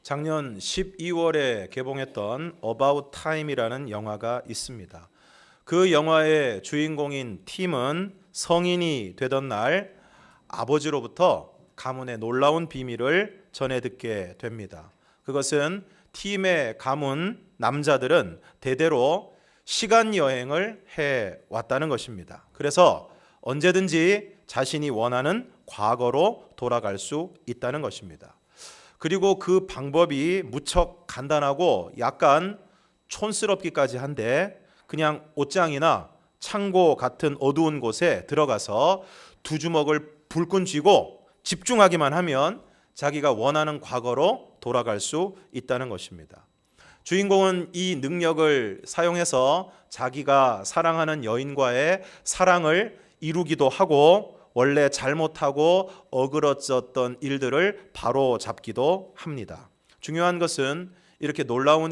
작년 12월에 개봉했던 About Time이라는 영화가 있습니다. 그 영화의 주인공인 팀은 성인이 되던 날 아버지로부터 가문의 놀라운 비밀을 전해 듣게 됩니다. 그것은 팀의 가문 남자들은 대대로 시간 여행을 해 왔다는 것입니다. 그래서 언제든지 자신이 원하는 과거로 돌아갈 수 있다는 것입니다. 그리고 그 방법이 무척 간단하고 약간 촌스럽기까지 한데, 그냥 옷장이나 창고 같은 어두운 곳에 들어가서 두 주먹을 불끈 쥐고 집중하기만 하면 자기가 원하는 과거로 돌아갈 수 있다는 것입니다. 주인공은 이 능력을 사용해서 자기가 사랑하는 여인과의 사랑을 이루기도 하고, 원래 잘못하고 어그러졌던 일들을 바로 잡기도 합니다. 중요한 것은 이렇게 놀라운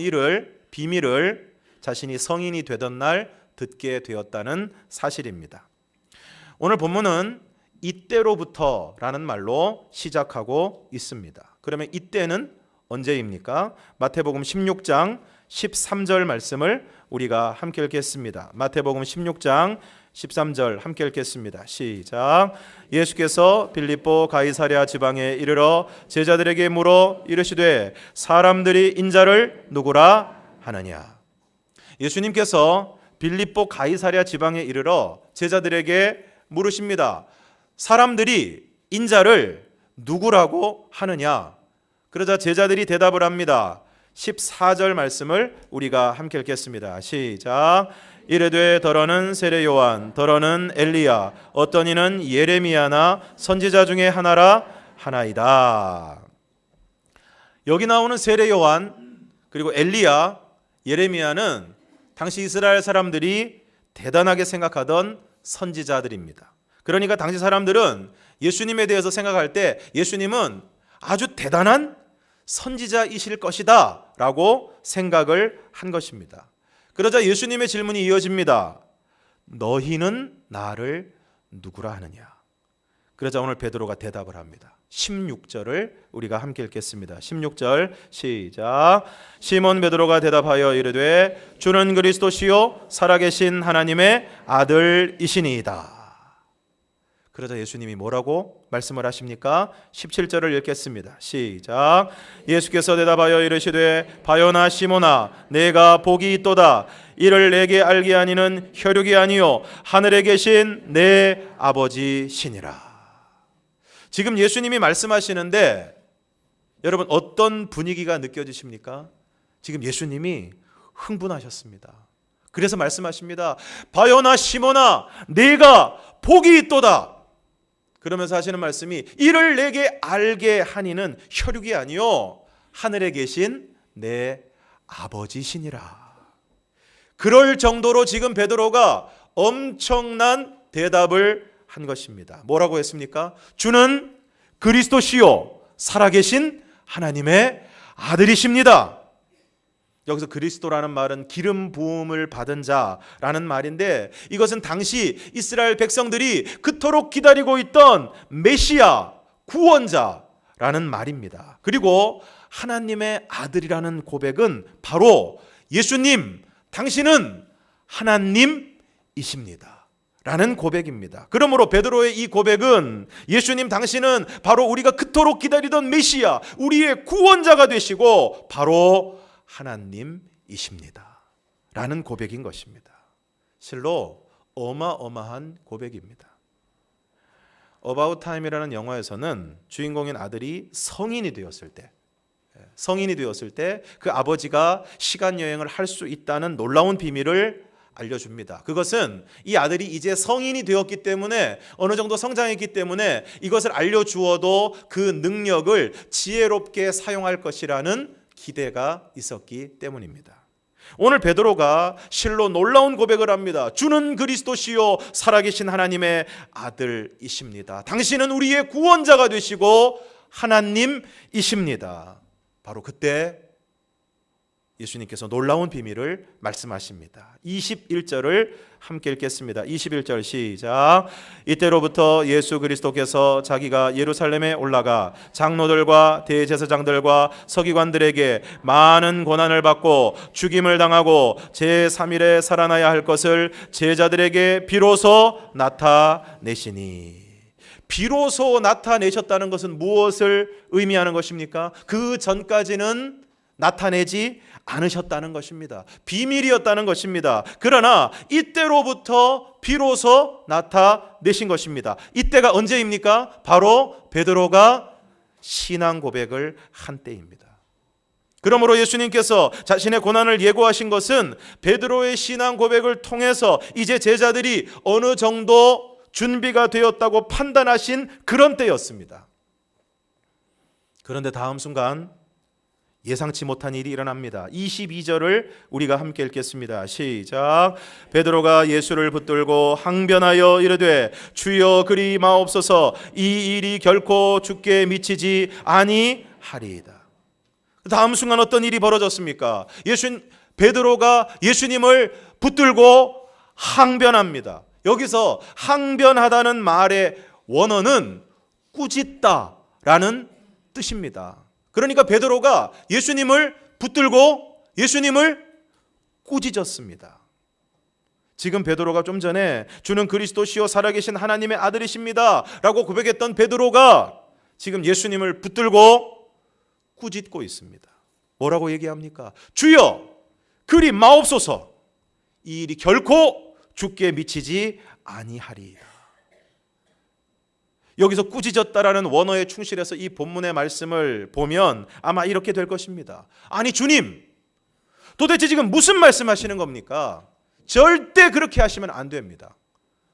비밀을 자신이 성인이 되던 날 듣게 되었다는 사실입니다. 오늘 본문은 이때로부터라는 말로 시작하고 있습니다. 그러면 이때는 언제입니까? 마태복음 16장 13절 말씀을 우리가 함께 읽겠습니다. 마태복음 16장 13절 함께 읽겠습니다. 시작. 예수께서 빌립보 가이사랴 지방에 이르러 제자들에게 물어 이르시되 사람들이 인자를 누구라 하느냐. 예수님께서 빌립보 가이사랴 지방에 이르러 제자들에게 물으십니다. 사람들이 인자를 누구라고 하느냐? 그러자 제자들이 대답을 합니다. 14절 말씀을 우리가 함께 읽겠습니다. 시작. 이르되 더러는 세례 요한, 더러는 엘리야, 어떤 이는 예레미야나 선지자 중에 하나이다. 여기 나오는 세례 요한 그리고 엘리야, 예레미야는 당시 이스라엘 사람들이 대단하게 생각하던 선지자들입니다. 그러니까 당시 사람들은 예수님에 대해서 생각할 때 예수님은 아주 대단한 선지자이실 것이다 라고 생각을 한 것입니다. 그러자 예수님의 질문이 이어집니다. 너희는 나를 누구라 하느냐? 그러자 오늘 베드로가 대답을 합니다. 16절을 우리가 함께 읽겠습니다. 16절 시작. 시몬 베드로가 대답하여 이르되 주는 그리스도시요 살아계신 하나님의 아들이시니이다. 그러자 예수님이 뭐라고 말씀을 하십니까? 17절을 읽겠습니다. 시작. 예수께서 대답하여 이르시되 바요나 시몬아 내가 복이 있도다. 이를 내게 알게 하니는 혈육이 아니요 하늘에 계신 내 아버지시니라. 지금 예수님이 말씀하시는데 여러분 어떤 분위기가 느껴지십니까? 지금 예수님이 흥분하셨습니다. 그래서 말씀하십니다. 바요나 시몬아 내가 복이 있도다. 그러면서 하시는 말씀이 이를 내게 알게 하니는 혈육이 아니요 하늘에 계신 내 아버지시니라. 그럴 정도로 지금 베드로가 엄청난 대답을 한 것입니다. 뭐라고 했습니까? 주는 그리스도시요 살아계신 하나님의 아들이십니다. 여기서 그리스도라는 말은 기름 부음을 받은 자라는 말인데, 이것은 당시 이스라엘 백성들이 그토록 기다리고 있던 메시아 구원자라는 말입니다. 그리고 하나님의 아들이라는 고백은 바로 예수님 당신은 하나님이십니다 라는 고백입니다. 그러므로 베드로의 이 고백은 예수님 당신은 바로 우리가 그토록 기다리던 메시아 우리의 구원자가 되시고 바로 하나님이십니다 라는 고백인 것입니다. 실로 어마어마한 고백입니다. About Time이라는 영화에서는 주인공인 아들이 성인이 되었을 때 그 아버지가 시간 여행을 할 수 있다는 놀라운 비밀을 알려줍니다. 그것은 이 아들이 이제 성인이 되었기 때문에, 어느 정도 성장했기 때문에 이것을 알려주어도 그 능력을 지혜롭게 사용할 것이라는 기대가 있었기 때문입니다. 오늘 베드로가 실로 놀라운 고백을 합니다. 주는 그리스도시요 살아계신 하나님의 아들이십니다. 당신은 우리의 구원자가 되시고 하나님이십니다. 바로 그때 예수님께서 놀라운 비밀을 말씀하십니다. 21절을 함께 읽겠습니다. 21절 시작. 이때로부터 예수 그리스도께서 자기가 예루살렘에 올라가 장로들과 대제사장들과 서기관들에게 많은 고난을 받고 죽임을 당하고 제3일에 살아나야 할 것을 제자들에게 비로소 나타내시니. 비로소 나타내셨다는 것은 무엇을 의미하는 것입니까? 그 전까지는 나타내지 않으셨다는 것입니다. 비밀이었다는 것입니다. 그러나 이때로부터 비로소 나타내신 것입니다. 이때가 언제입니까? 바로 베드로가 신앙 고백을 한 때입니다. 그러므로 예수님께서 자신의 고난을 예고하신 것은 베드로의 신앙 고백을 통해서 이제 제자들이 어느 정도 준비가 되었다고 판단하신 그런 때였습니다. 그런데 다음 순간 예상치 못한 일이 일어납니다. 22절을 우리가 함께 읽겠습니다. 시작. 베드로가 예수를 붙들고 항변하여 이르되 주여 그리 마옵소서, 이 일이 결코 주께 미치지 아니하리이다. 다음 순간 어떤 일이 벌어졌습니까? 베드로가 예수님을 붙들고 항변합니다. 여기서 항변하다는 말의 원어는 꾸짖다라는 뜻입니다. 그러니까 베드로가 예수님을 붙들고 예수님을 꾸짖었습니다. 지금 베드로가 좀 전에 주는 그리스도시요 살아계신 하나님의 아들이십니다 라고 고백했던 베드로가 지금 예수님을 붙들고 꾸짖고 있습니다. 뭐라고 얘기합니까? 주여 그리 마옵소서, 이 일이 결코 주께 미치지 아니하리이다. 여기서 꾸짖었다라는 원어에 충실해서 이 본문의 말씀을 보면 아마 이렇게 될 것입니다. 아니 주님, 도대체 지금 무슨 말씀하시는 겁니까? 절대 그렇게 하시면 안 됩니다.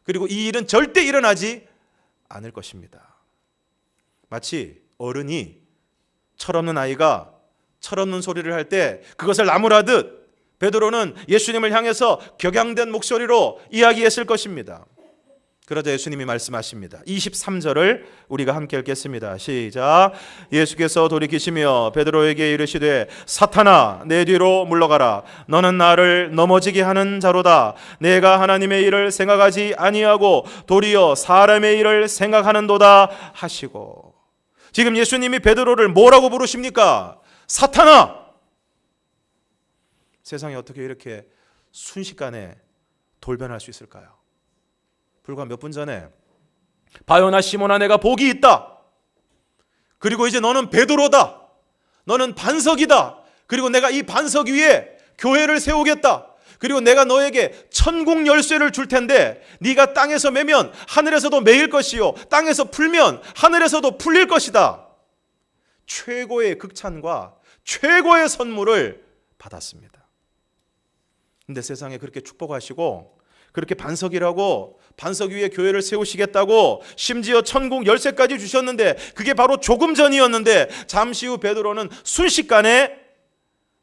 그리고 이 일은 절대 일어나지 않을 것입니다. 마치 어른이 철없는 아이가 철없는 소리를 할 때 그것을 나무라듯 베드로는 예수님을 향해서 격양된 목소리로 이야기했을 것입니다. 그러자 예수님이 말씀하십니다. 23절을 우리가 함께 읽겠습니다. 시작. 예수께서 돌이키시며 베드로에게 이르시되 사탄아 내 뒤로 물러가라. 너는 나를 넘어지게 하는 자로다. 내가 하나님의 일을 생각하지 아니하고 도리어 사람의 일을 생각하는도다 하시고. 지금 예수님이 베드로를 뭐라고 부르십니까? 사탄아. 세상에 어떻게 이렇게 순식간에 돌변할 수 있을까요? 불과 몇 분 전에 바요나 시몬아 내가 복이 있다. 그리고 이제 너는 베드로다. 너는 반석이다. 그리고 내가 이 반석 위에 교회를 세우겠다. 그리고 내가 너에게 천국 열쇠를 줄 텐데 네가 땅에서 매면 하늘에서도 매일 것이요 땅에서 풀면 하늘에서도 풀릴 것이다. 최고의 극찬과 최고의 선물을 받았습니다. 근데 세상에 그렇게 축복하시고 그렇게 반석이라고 반석 위에 교회를 세우시겠다고 심지어 천국 열쇠까지 주셨는데 그게 바로 조금 전이었는데 잠시 후 베드로는 순식간에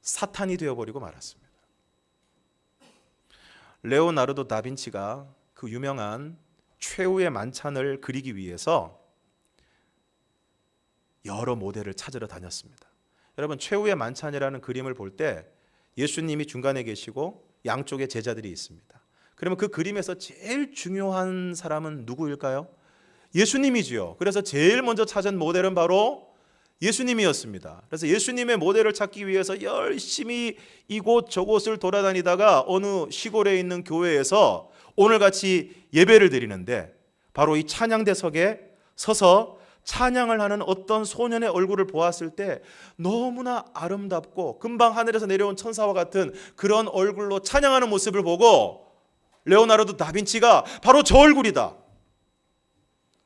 사탄이 되어버리고 말았습니다. 레오나르도 다빈치가 그 유명한 최후의 만찬을 그리기 위해서 여러 모델을 찾으러 다녔습니다. 여러분 최후의 만찬이라는 그림을 볼 때 예수님이 중간에 계시고 양쪽에 제자들이 있습니다. 그러면 그 그림에서 제일 중요한 사람은 누구일까요? 예수님이지요. 그래서 제일 먼저 찾은 모델은 바로 예수님이었습니다. 그래서 예수님의 모델을 찾기 위해서 열심히 이곳 저곳을 돌아다니다가 어느 시골에 있는 교회에서 오늘같이 예배를 드리는데 바로 이 찬양대석에 서서 찬양을 하는 어떤 소년의 얼굴을 보았을 때 너무나 아름답고 금방 하늘에서 내려온 천사와 같은 그런 얼굴로 찬양하는 모습을 보고 레오나르도 다빈치가 바로 저 얼굴이다.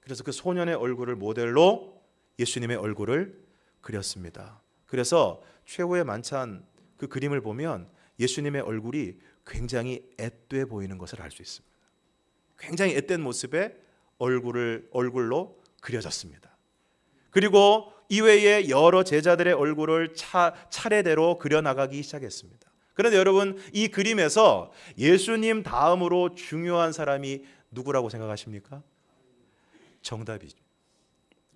그래서 그 소년의 얼굴을 모델로 예수님의 얼굴을 그렸습니다. 그래서 최후의 만찬 그 그림을 보면 예수님의 얼굴이 굉장히 앳돼 보이는 것을 알 수 있습니다. 굉장히 앳된 모습의 얼굴로 그려졌습니다. 그리고 이외에 여러 제자들의 얼굴을 차례대로 그려나가기 시작했습니다. 그런데 여러분 이 그림에서 예수님 다음으로 중요한 사람이 누구라고 생각하십니까? 정답이죠.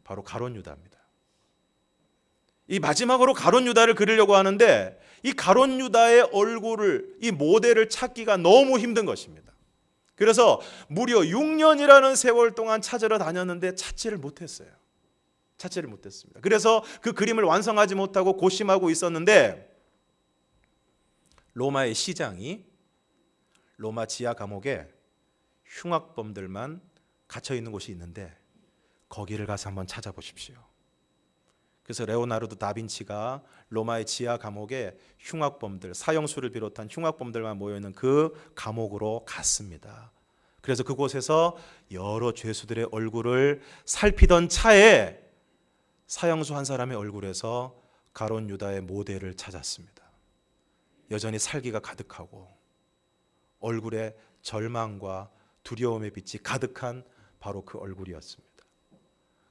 바로 가룟 유다입니다. 이 마지막으로 가룟 유다를 그리려고 하는데 이 가룟 유다의 얼굴을, 이 모델을 찾기가 너무 힘든 것입니다. 그래서 무려 6년이라는 세월 동안 찾으러 다녔는데 찾지를 못했습니다. 그래서 그 그림을 완성하지 못하고 고심하고 있었는데 로마의 시장이 로마 지하 감옥에 흉악범들만 갇혀 있는 곳이 있는데 거기를 가서 한번 찾아보십시오. 그래서 레오나르도 다빈치가 로마의 지하 감옥에 흉악범들, 사형수를 비롯한 흉악범들만 모여있는 그 감옥으로 갔습니다. 그래서 그곳에서 여러 죄수들의 얼굴을 살피던 차에 사형수 한 사람의 얼굴에서 가룟 유다의 모델을 찾았습니다. 여전히 살기가 가득하고 얼굴에 절망과 두려움의 빛이 가득한 바로 그 얼굴이었습니다.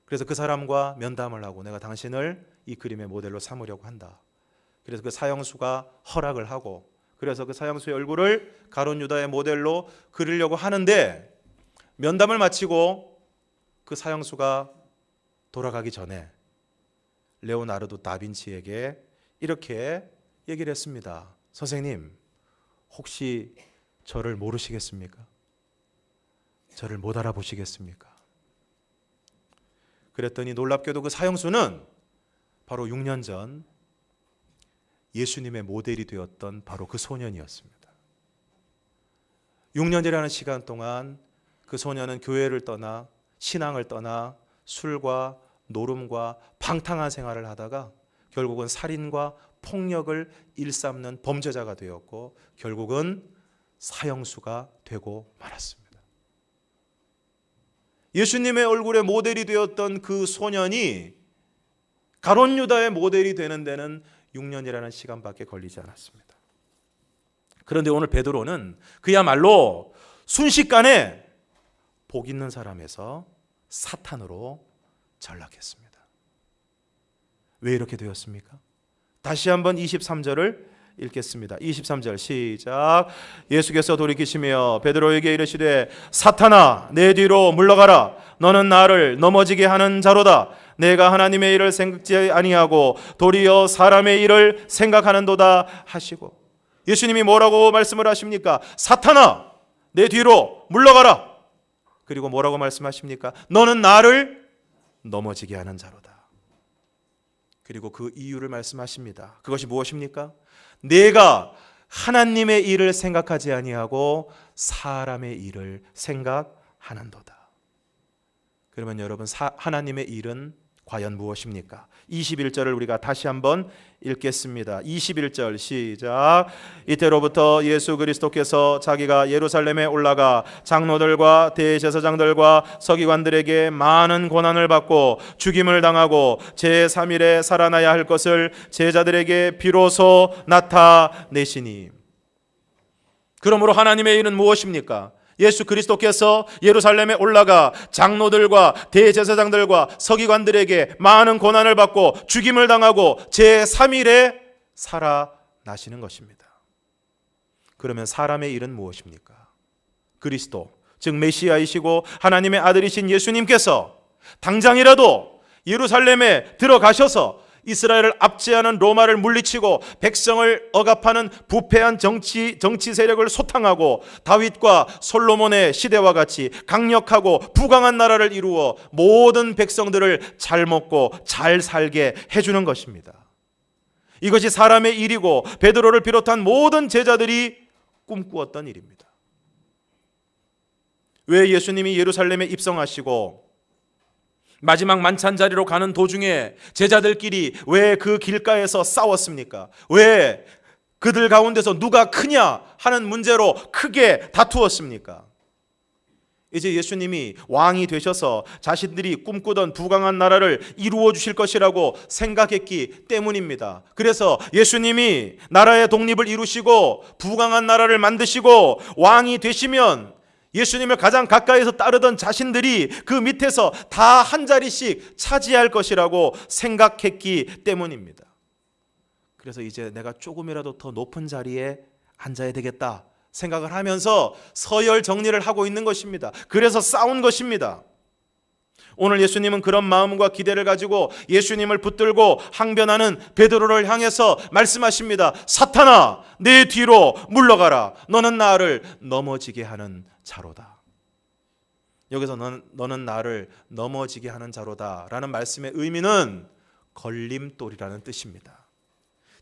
그래서 그 사람과 면담을 하고 내가 당신을 이 그림의 모델로 삼으려고 한다. 그래서 그 사형수가 허락을 하고 그래서 그 사형수의 얼굴을 가룟 유다의 모델로 그리려고 하는데 면담을 마치고 그 사형수가 돌아가기 전에 레오나르도 다빈치에게 이렇게 얘기를 했습니다. 선생님, 혹시 저를 모르시겠습니까? 저를 못 알아보시겠습니까? 그랬더니 놀랍게도 그 사형수는 바로 6년 전 예수님의 모델이 되었던 바로 그 소년이었습니다. 6년이라는 시간 동안 그 소년은 교회를 떠나 신앙을 떠나 술과 노름과 방탕한 생활을 하다가 결국은 살인과 폭력을 일삼는 범죄자가 되었고 결국은 사형수가 되고 말았습니다. 예수님의 얼굴에 모델이 되었던 그 소년이 가룟 유다의 모델이 되는 데는 6년이라는 시간밖에 걸리지 않았습니다. 그런데 오늘 베드로는 그야말로 순식간에 복 있는 사람에서 사탄으로 전락했습니다. 왜 이렇게 되었습니까? 다시 한번 23절을 읽겠습니다. 23절 시작. 예수께서 돌이키시며 베드로에게 이르시되 사탄아 내 뒤로 물러가라. 너는 나를 넘어지게 하는 자로다. 내가 하나님의 일을 생각지 아니하고 도리어 사람의 일을 생각하는도다 하시고, 예수님이 뭐라고 말씀을 하십니까? 사탄아 내 뒤로 물러가라. 그리고 뭐라고 말씀하십니까? 너는 나를 넘어지게 하는 자로다. 그리고 그 이유를 말씀하십니다. 그것이 무엇입니까? 내가 하나님의 일을 생각하지 아니하고 사람의 일을 생각하는도다. 그러면 여러분, 하나님의 일은 과연 무엇입니까? 21절을 우리가 다시 한번 읽겠습니다. 21절 시작. 이때로부터 예수 그리스도께서 자기가 예루살렘에 올라가 장로들과 대제사장들과 서기관들에게 많은 고난을 받고 죽임을 당하고 제3일에 살아나야 할 것을 제자들에게 비로소 나타내시니. 그러므로 하나님의 일은 무엇입니까? 예수 그리스도께서 예루살렘에 올라가 장로들과 대제사장들과 서기관들에게 많은 고난을 받고 죽임을 당하고 제3일에 살아나시는 것입니다. 그러면 사람의 일은 무엇입니까? 그리스도, 즉 메시아이시고 하나님의 아들이신 예수님께서 당장이라도 예루살렘에 들어가셔서 이스라엘을 압제하는 로마를 물리치고 백성을 억압하는 부패한 정치 세력을 소탕하고 다윗과 솔로몬의 시대와 같이 강력하고 부강한 나라를 이루어 모든 백성들을 잘 먹고 잘 살게 해주는 것입니다. 이것이 사람의 일이고 베드로를 비롯한 모든 제자들이 꿈꾸었던 일입니다. 왜 예수님이 예루살렘에 입성하시고 마지막 만찬 자리로 가는 도중에 제자들끼리 왜 그 길가에서 싸웠습니까? 왜 그들 가운데서 누가 크냐 하는 문제로 크게 다투었습니까? 이제 예수님이 왕이 되셔서 자신들이 꿈꾸던 부강한 나라를 이루어 주실 것이라고 생각했기 때문입니다. 그래서 예수님이 나라의 독립을 이루시고 부강한 나라를 만드시고 왕이 되시면 예수님을 가장 가까이서 따르던 자신들이 그 밑에서 다 한 자리씩 차지할 것이라고 생각했기 때문입니다. 그래서 이제 내가 조금이라도 더 높은 자리에 앉아야 되겠다 생각을 하면서 서열 정리를 하고 있는 것입니다. 그래서 싸운 것입니다. 오늘 예수님은 그런 마음과 기대를 가지고 예수님을 붙들고 항변하는 베드로를 향해서 말씀하십니다. 사탄아, 내 뒤로 물러가라. 너는 나를 넘어지게 하는 자로다. 여기서 너는 나를 넘어지게 하는 자로다 라는 말씀의 의미는 걸림돌이라는 뜻입니다.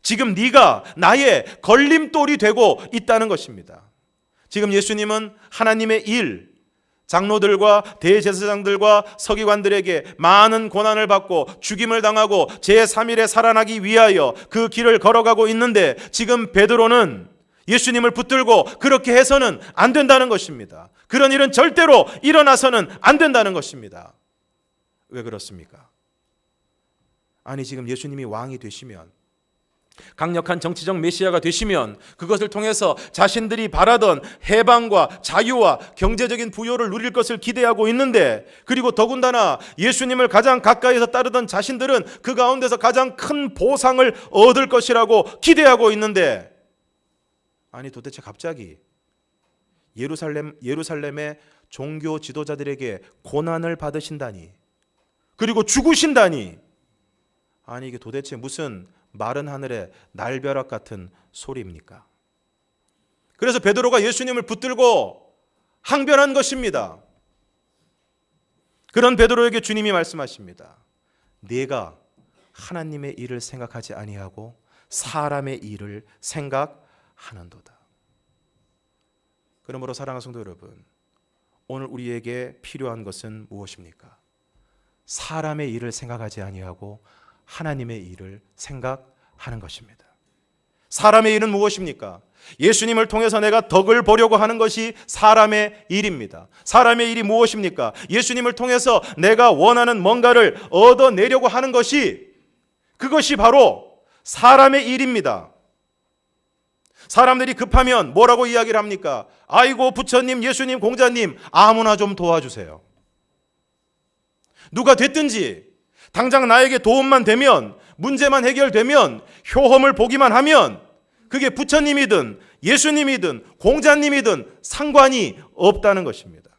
지금 네가 나의 걸림돌이 되고 있다는 것입니다. 지금 예수님은 하나님의 일, 장로들과 대제사장들과 서기관들에게 많은 고난을 받고 죽임을 당하고 제3일에 살아나기 위하여 그 길을 걸어가고 있는데, 지금 베드로는 예수님을 붙들고 그렇게 해서는 안 된다는 것입니다. 그런 일은 절대로 일어나서는 안 된다는 것입니다. 왜 그렇습니까? 아니, 지금 예수님이 왕이 되시면, 강력한 정치적 메시아가 되시면 그것을 통해서 자신들이 바라던 해방과 자유와 경제적인 부여를 누릴 것을 기대하고 있는데, 그리고 더군다나 예수님을 가장 가까이서 따르던 자신들은 그 가운데서 가장 큰 보상을 얻을 것이라고 기대하고 있는데, 아니 도대체 갑자기 예루살렘의 종교 지도자들에게 고난을 받으신다니, 그리고 죽으신다니, 아니 이게 도대체 무슨 마른 하늘의 날벼락 같은 소리입니까? 그래서 베드로가 예수님을 붙들고 항변한 것입니다. 그런 베드로에게 주님이 말씀하십니다. 네가 하나님의 일을 생각하지 아니하고 사람의 일을 생각하는도다. 그러므로 사랑하는 성도 여러분, 오늘 우리에게 필요한 것은 무엇입니까? 사람의 일을 생각하지 아니하고 하나님의 일을 생각하는 것입니다. 사람의 일은 무엇입니까? 예수님을 통해서 내가 덕을 보려고 하는 것이 사람의 일입니다. 사람의 일이 무엇입니까? 예수님을 통해서 내가 원하는 뭔가를 얻어내려고 하는 것이, 그것이 바로 사람의 일입니다. 사람들이 급하면 뭐라고 이야기를 합니까? 아이고 부처님, 예수님, 공자님 아무나 좀 도와주세요. 누가 됐든지 당장 나에게 도움만 되면, 문제만 해결되면, 효험을 보기만 하면 그게 부처님이든 예수님이든 공자님이든 상관이 없다는 것입니다.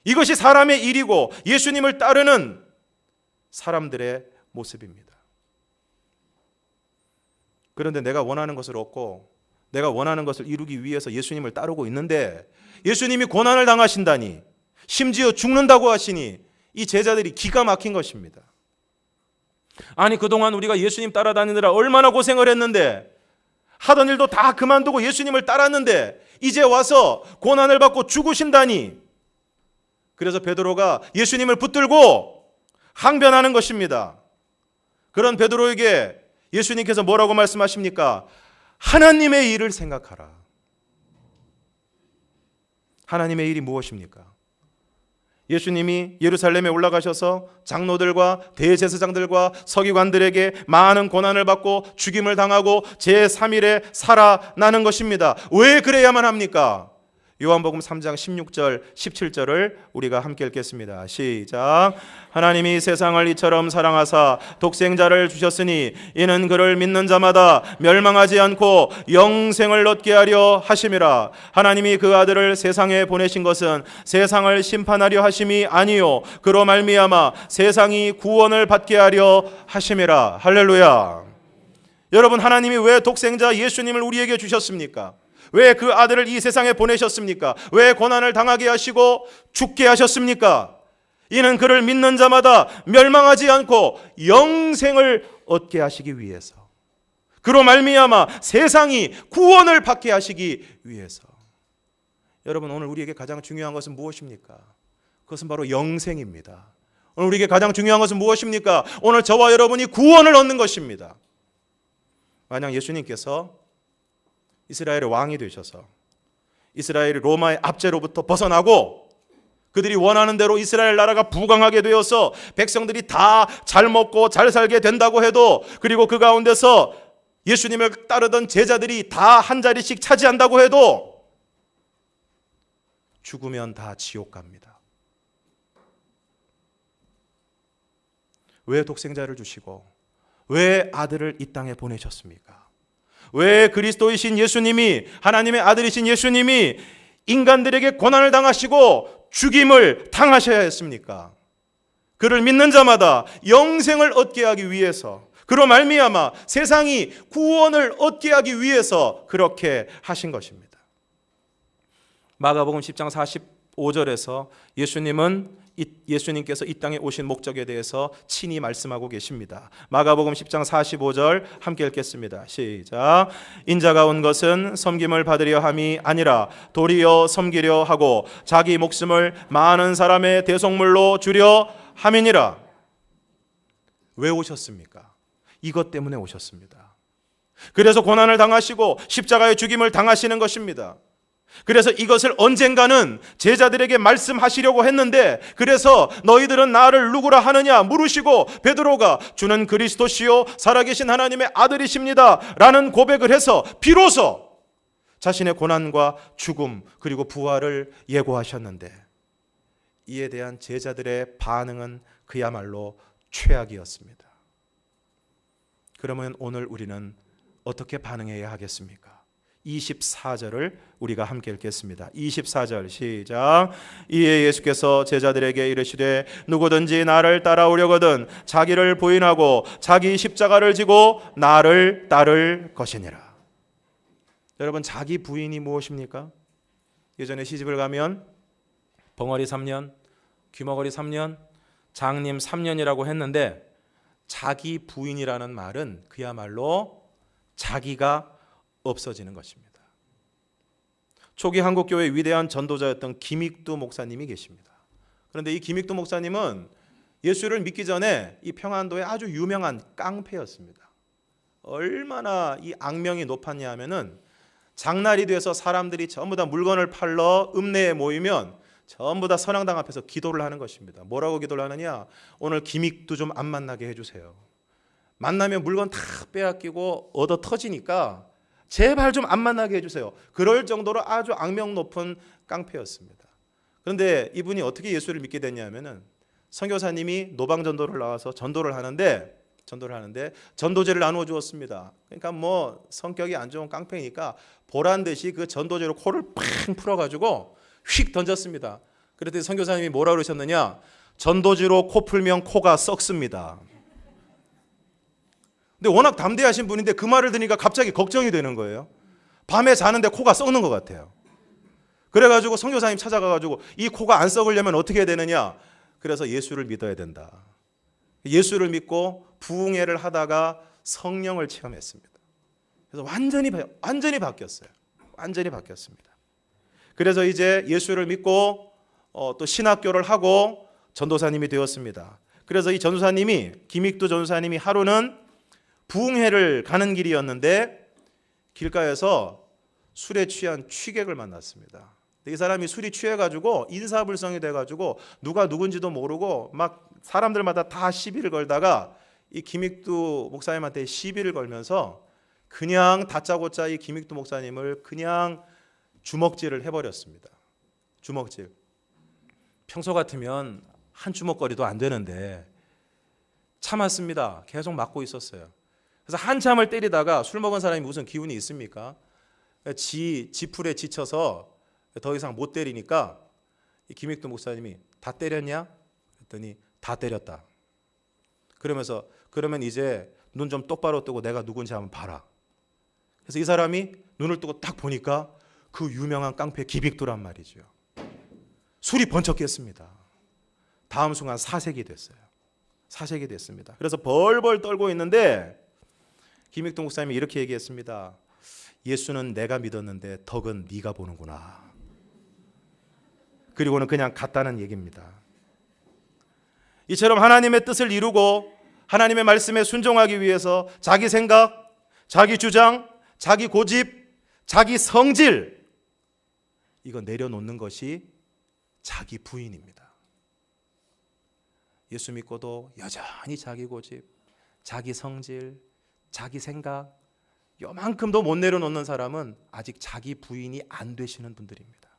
이것이 사람의 일이고 예수님을 따르는 사람들의 모습입니다. 그런데 내가 원하는 것을 얻고 내가 원하는 것을 이루기 위해서 예수님을 따르고 있는데, 예수님이 고난을 당하신다니, 심지어 죽는다고 하시니 이 제자들이 기가 막힌 것입니다. 아니 그동안 우리가 예수님 따라다니느라 얼마나 고생을 했는데, 하던 일도 다 그만두고 예수님을 따랐는데 이제 와서 고난을 받고 죽으신다니. 그래서 베드로가 예수님을 붙들고 항변하는 것입니다. 그런 베드로에게 예수님께서 뭐라고 말씀하십니까? 하나님의 일을 생각하라. 하나님의 일이 무엇입니까? 예수님이 예루살렘에 올라가셔서 장로들과 대제사장들과 서기관들에게 많은 고난을 받고 죽임을 당하고 제3일에 살아나는 것입니다. 왜 그래야만 합니까? 요한복음 3장 16절 17절을 우리가 함께 읽겠습니다. 시작. 하나님이 세상을 이처럼 사랑하사 독생자를 주셨으니 이는 그를 믿는 자마다 멸망하지 않고 영생을 얻게 하려 하심이라. 하나님이 그 아들을 세상에 보내신 것은 세상을 심판하려 하심이 아니요 그로 말미암아 세상이 구원을 받게 하려 하심이라. 할렐루야. 여러분, 하나님이 왜 독생자 예수님을 우리에게 주셨습니까? 왜 그 아들을 이 세상에 보내셨습니까? 왜 고난을 당하게 하시고 죽게 하셨습니까? 이는 그를 믿는 자마다 멸망하지 않고 영생을 얻게 하시기 위해서, 그로 말미암아 세상이 구원을 받게 하시기 위해서. 여러분, 오늘 우리에게 가장 중요한 것은 무엇입니까? 그것은 바로 영생입니다. 오늘 우리에게 가장 중요한 것은 무엇입니까? 오늘 저와 여러분이 구원을 얻는 것입니다. 만약 예수님께서 이스라엘의 왕이 되셔서 이스라엘이 로마의 압제로부터 벗어나고 그들이 원하는 대로 이스라엘 나라가 부강하게 되어서 백성들이 다 잘 먹고 잘 살게 된다고 해도, 그리고 그 가운데서 예수님을 따르던 제자들이 다 한 자리씩 차지한다고 해도 죽으면 다 지옥 갑니다. 왜 독생자를 주시고 왜 아들을 이 땅에 보내셨습니까? 왜 그리스도이신 예수님이, 하나님의 아들이신 예수님이 인간들에게 고난을 당하시고 죽임을 당하셔야 했습니까? 그를 믿는 자마다 영생을 얻게 하기 위해서, 그로 말미암아 세상이 구원을 얻게 하기 위해서 그렇게 하신 것입니다. 마가복음 10장 45절에서 예수님께서 이 땅에 오신 목적에 대해서 친히 말씀하고 계십니다. 마가복음 10장 45절 함께 읽겠습니다. 시작. 인자가 온 것은 섬김을 받으려 함이 아니라 도리어 섬기려 하고 자기 목숨을 많은 사람의 대속물로 주려 함이니라. 왜 오셨습니까? 이것 때문에 오셨습니다. 그래서 고난을 당하시고 십자가의 죽임을 당하시는 것입니다. 그래서 이것을 언젠가는 제자들에게 말씀하시려고 했는데, 그래서 너희들은 나를 누구라 하느냐 물으시고 베드로가 주는 그리스도시요 살아계신 하나님의 아들이십니다 라는 고백을 해서 비로소 자신의 고난과 죽음 그리고 부활을 예고하셨는데, 이에 대한 제자들의 반응은 그야말로 최악이었습니다. 그러면 오늘 우리는 어떻게 반응해야 하겠습니까? 24절을 우리가 함께 읽겠습니다. 24절 시작. 이에 예수께서 제자들에게 이르시되 누구든지 나를 따라오려거든 자기를 부인하고 자기 십자가를 지고 나를 따를 것이니라. 여러분, 자기 부인이 무엇입니까? 예전에 시집을 가면 벙어리 3년, 귀머거리 3년, 장님 3년이라고 했는데, 자기 부인이라는 말은 그야말로 자기가 없어지는 것입니다. 초기 한국교회의 위대한 전도자였던 김익두 목사님이 계십니다. 그런데 이 김익두 목사님은 예수를 믿기 전에 이 평안도의 아주 유명한 깡패였습니다. 얼마나 이 악명이 높았냐 하면은 장날이 돼서 사람들이 전부 다 물건을 팔러 읍내에 모이면 전부 다 선앙당 앞에서 기도를 하는 것입니다. 뭐라고 기도를 하느냐? 오늘 김익두 좀 안 만나게 해주세요. 만나면 물건 다 빼앗기고 얻어 터지니까 제발 좀 안 만나게 해주세요. 그럴 정도로 아주 악명 높은 깡패였습니다. 그런데 이분이 어떻게 예수를 믿게 됐냐면은 선교사님이 노방전도를 나와서 전도를 하는데 전도제를 나누어 주었습니다. 그러니까 뭐 성격이 안 좋은 깡패니까 보란 듯이 그 전도제로 코를 팡 풀어가지고 휙 던졌습니다. 그랬더니 선교사님이 뭐라 그러셨느냐? 전도지로 코 풀면 코가 썩습니다. 근데 워낙 담대하신 분인데 그 말을 들으니까 갑자기 걱정이 되는 거예요. 밤에 자는데 코가 썩는 것 같아요. 그래가지고 선교사님 찾아가가지고 이 코가 안 썩으려면 어떻게 해야 되느냐? 그래서 예수를 믿어야 된다. 예수를 믿고 부흥회를 하다가 성령을 체험했습니다. 그래서 완전히 바뀌었어요. 완전히 바뀌었습니다. 그래서 이제 예수를 믿고 또 신학교를 하고 전도사님이 되었습니다. 그래서 이 전도사님이, 김익두 전도사님이 하루는 부흥회를 가는 길이었는데 길가에서 술에 취한 취객을 만났습니다. 이 사람이 술이 취해가지고 인사불성이 돼가지고 누가 누군지도 모르고 막 사람들마다 다 시비를 걸다가 이 김익두 목사님한테 시비를 걸면서 그냥 다짜고짜 이 김익두 목사님을 그냥 주먹질을 해버렸습니다. 주먹질. 평소 같으면 한 주먹거리도 안 되는데 참았습니다. 계속 맞고 있었어요. 그래서 한참을 때리다가 술 먹은 사람이 무슨 기운이 있습니까? 지풀에 지쳐서 더 이상 못 때리니까 이 김익두 목사님이 다 때렸냐? 그랬더니 다 때렸다. 그러면서 그러면 이제 눈 좀 똑바로 뜨고 내가 누군지 한번 봐라. 그래서 이 사람이 눈을 뜨고 딱 보니까 그 유명한 깡패 김익두란 말이죠. 술이 번쩍 깼습니다. 다음 순간 사색이 됐어요. 사색이 됐습니다. 그래서 벌벌 떨고 있는데 김익두 목사님이 이렇게 얘기했습니다. 예수는 내가 믿었는데 덕은 네가 보는구나. 그리고는 그냥 갔다는 얘기입니다. 이처럼 하나님의 뜻을 이루고 하나님의 말씀에 순종하기 위해서 자기 생각, 자기 주장, 자기 고집, 자기 성질, 이거 내려놓는 것이 자기 부인입니다. 예수 믿고도 여전히 자기 고집, 자기 성질, 자기 생각 요만큼도 못 내려놓는 사람은 아직 자기 부인이 안 되시는 분들입니다.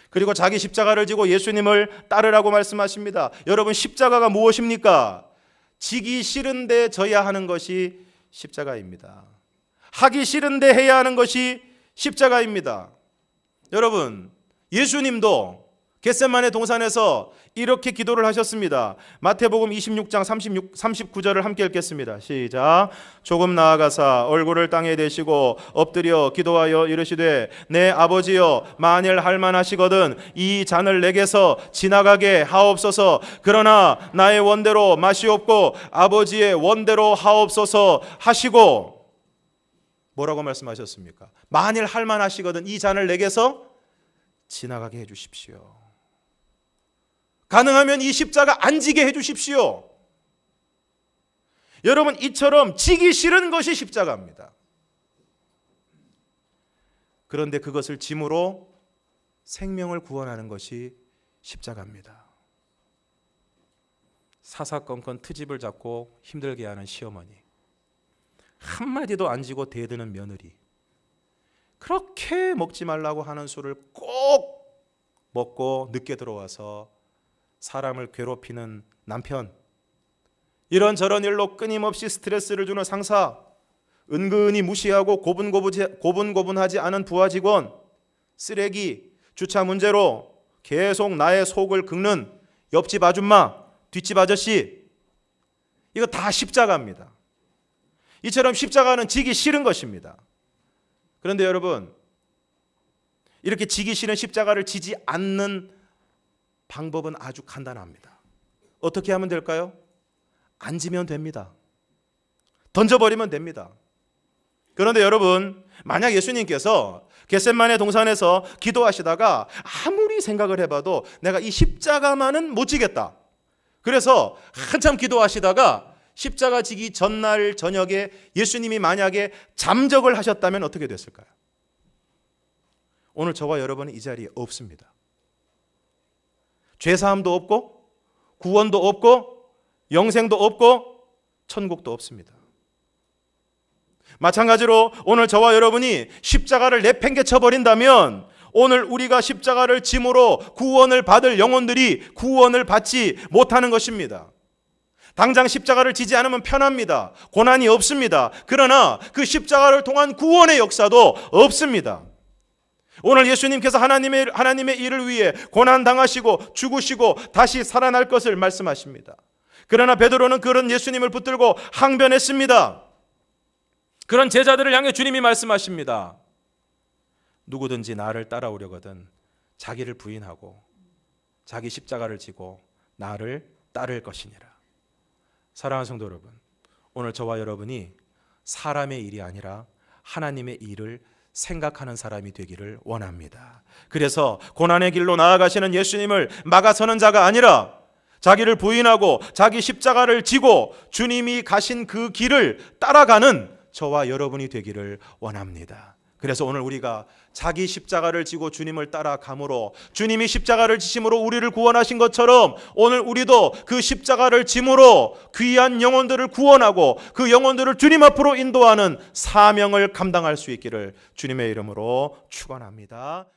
그리고 자기 십자가를 지고 예수님을 따르라고 말씀하십니다. 여러분, 십자가가 무엇입니까? 지기 싫은데 져야 하는 것이 십자가입니다. 하기 싫은데 해야 하는 것이 십자가입니다. 여러분, 예수님도 겟세마네 동산에서 이렇게 기도를 하셨습니다. 마태복음 26장 39절을 함께 읽겠습니다. 시작. 조금 나아가사 얼굴을 땅에 대시고 엎드려 기도하여 이르시되 내 아버지여 만일 할만하시거든 이 잔을 내게서 지나가게 하옵소서. 그러나 나의 원대로 마시옵고 아버지의 원대로 하옵소서 하시고 뭐라고 말씀하셨습니까? 만일 할만하시거든 이 잔을 내게서 지나가게 해주십시오. 가능하면 이 십자가 안 지게 해주십시오. 여러분, 이처럼 지기 싫은 것이 십자가입니다. 그런데 그것을 짐으로 생명을 구원하는 것이 십자가입니다. 사사건건 트집을 잡고 힘들게 하는 시어머니, 한마디도 안 지고 대드는 며느리, 그렇게 먹지 말라고 하는 술을 꼭 먹고 늦게 들어와서 사람을 괴롭히는 남편, 이런저런 일로 끊임없이 스트레스를 주는 상사, 은근히 무시하고 고분고분하지 않은 부하 직원, 쓰레기, 주차 문제로 계속 나의 속을 긁는 옆집 아줌마, 뒷집 아저씨, 이거 다 십자가입니다. 이처럼 십자가는 지기 싫은 것입니다. 그런데 여러분, 이렇게 지기 싫은 십자가를 지지 않는 방법은 아주 간단합니다. 어떻게 하면 될까요? 안 지면 됩니다. 던져버리면 됩니다. 그런데 여러분, 만약 예수님께서 겟세마네 동산에서 기도하시다가 아무리 생각을 해봐도 내가 이 십자가만은 못 지겠다, 그래서 한참 기도하시다가 십자가 지기 전날 저녁에 예수님이 만약에 잠적을 하셨다면 어떻게 됐을까요? 오늘 저와 여러분은 이 자리에 없습니다. 죄사함도 없고 구원도 없고 영생도 없고 천국도 없습니다. 마찬가지로 오늘 저와 여러분이 십자가를 내팽개쳐 버린다면 오늘 우리가 십자가를 짐으로 구원을 받을 영혼들이 구원을 받지 못하는 것입니다. 당장 십자가를 지지 않으면 편합니다. 고난이 없습니다. 그러나 그 십자가를 통한 구원의 역사도 없습니다. 오늘 예수님께서 하나님의 일을 위해 고난당하시고 죽으시고 다시 살아날 것을 말씀하십니다. 그러나 베드로는 그런 예수님을 붙들고 항변했습니다. 그런 제자들을 향해 주님이 말씀하십니다. 누구든지 나를 따라오려거든 자기를 부인하고 자기 십자가를 지고 나를 따를 것이니라. 사랑하는 성도 여러분, 오늘 저와 여러분이 사람의 일이 아니라 하나님의 일을 생각하는 사람이 되기를 원합니다. 그래서 고난의 길로 나아가시는 예수님을 막아서는 자가 아니라 자기를 부인하고 자기 십자가를 지고 주님이 가신 그 길을 따라가는 저와 여러분이 되기를 원합니다. 그래서 오늘 우리가 자기 십자가를 지고 주님을 따라감으로 주님이 십자가를 지심으로 우리를 구원하신 것처럼 오늘 우리도 그 십자가를 짐으로 귀한 영혼들을 구원하고 그 영혼들을 주님 앞으로 인도하는 사명을 감당할 수 있기를 주님의 이름으로 축원합니다.